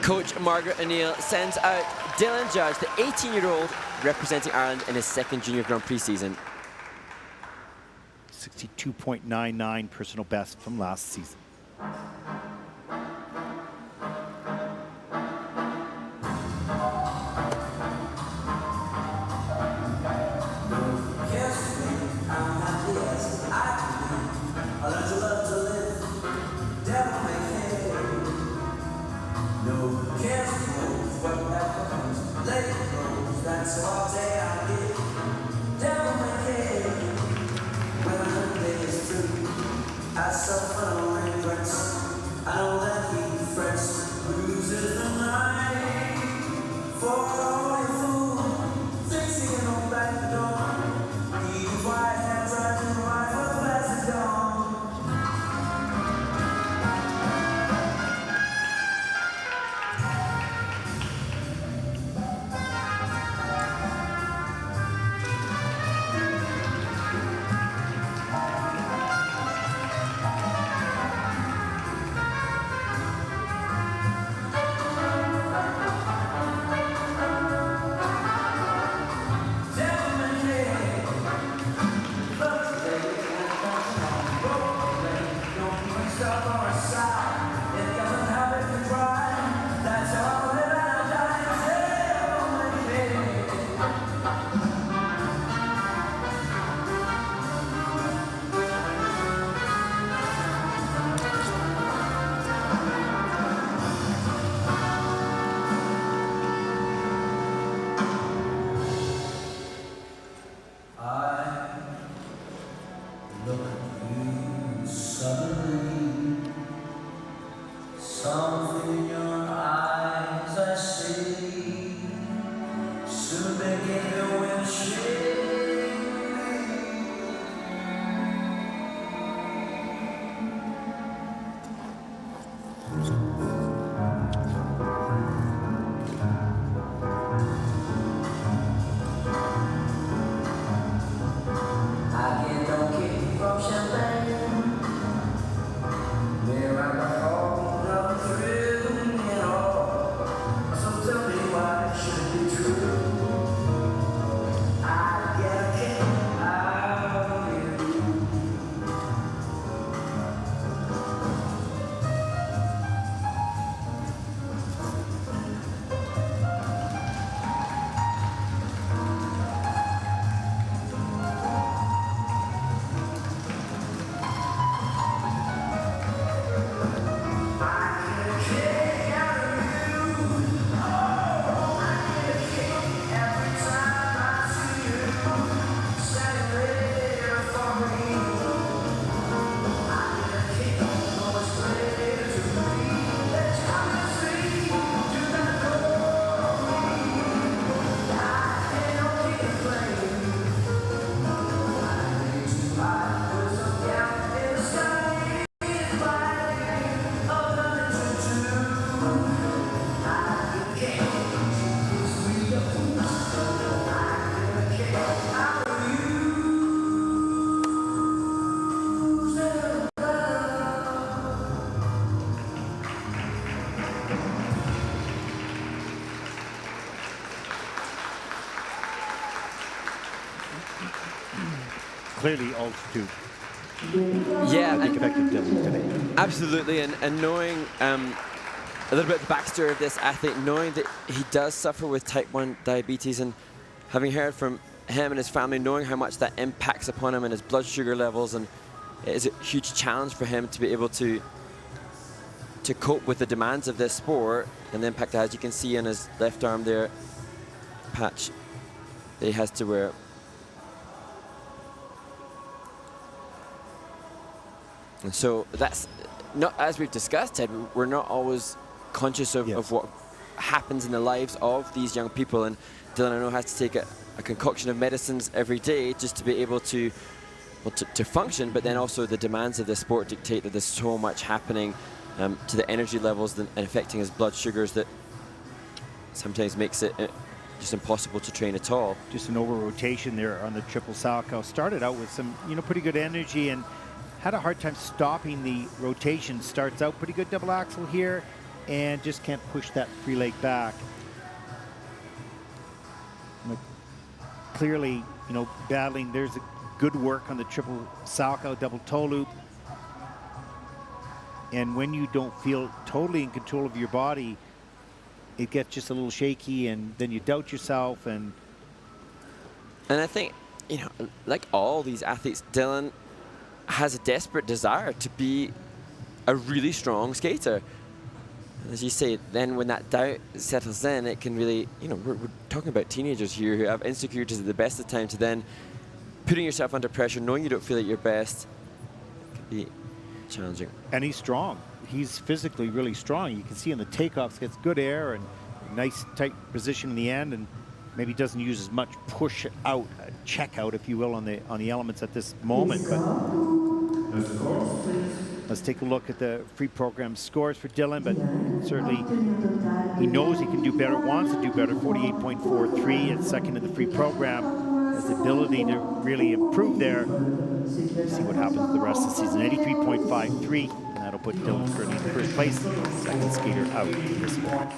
Coach Margaret O'Neill sends out Dillon Judge, the 18-year-old representing Ireland in his second Junior Grand Prix season. 62.99 personal best from last season. Clearly altitude. Yeah, I think affected Dillon today. Absolutely, and knowing a little bit of the backstory of this athlete, knowing that he does suffer with type 1 diabetes, and having heard from him and his family, knowing how much that impacts upon him and his blood sugar levels, and it is a huge challenge for him to be able to cope with the demands of this sport and the impact, as you can see on his left arm there, patch that he has to wear. And so that's not, as we've discussed, Ted, we're not always conscious of what happens in the lives of these young people. And Dillon, I know, has to take a concoction of medicines every day just to be able to, well, to function, but then also the demands of the sport dictate that there's so much happening to the energy levels and affecting his blood sugars that sometimes makes it just impossible to train at all. Just an over-rotation there on the triple Salchow. Started out with some, pretty good energy and had a hard time stopping the rotation. Starts out pretty good double axel here, and just can't push that free leg back. But clearly, you know, battling. There's a good work on the triple Salchow double toe loop. And when you don't feel totally in control of your body, it gets just a little shaky, and then you doubt yourself. And I think, you know, like all these athletes, Dillon has a desperate desire to be a really strong skater. As you say, then when that doubt settles in, it can really, you know, we're talking about teenagers here who have insecurities at the best of time, to then putting yourself under pressure, knowing you don't feel at your best, can be challenging. And he's strong. He's physically really strong. You can see in the takeoffs, gets good air and nice tight position in the end, and maybe doesn't use as much push out, check out, if you will, on the elements at this moment. But let's take a look at the free program scores for Dillon. But certainly he knows he can do better, wants to do better. 48.43 at second in the free program. Has the ability to really improve there. See what happens the rest of the season. 83.53, and that'll put Dillon currently in first place, second skater out this year.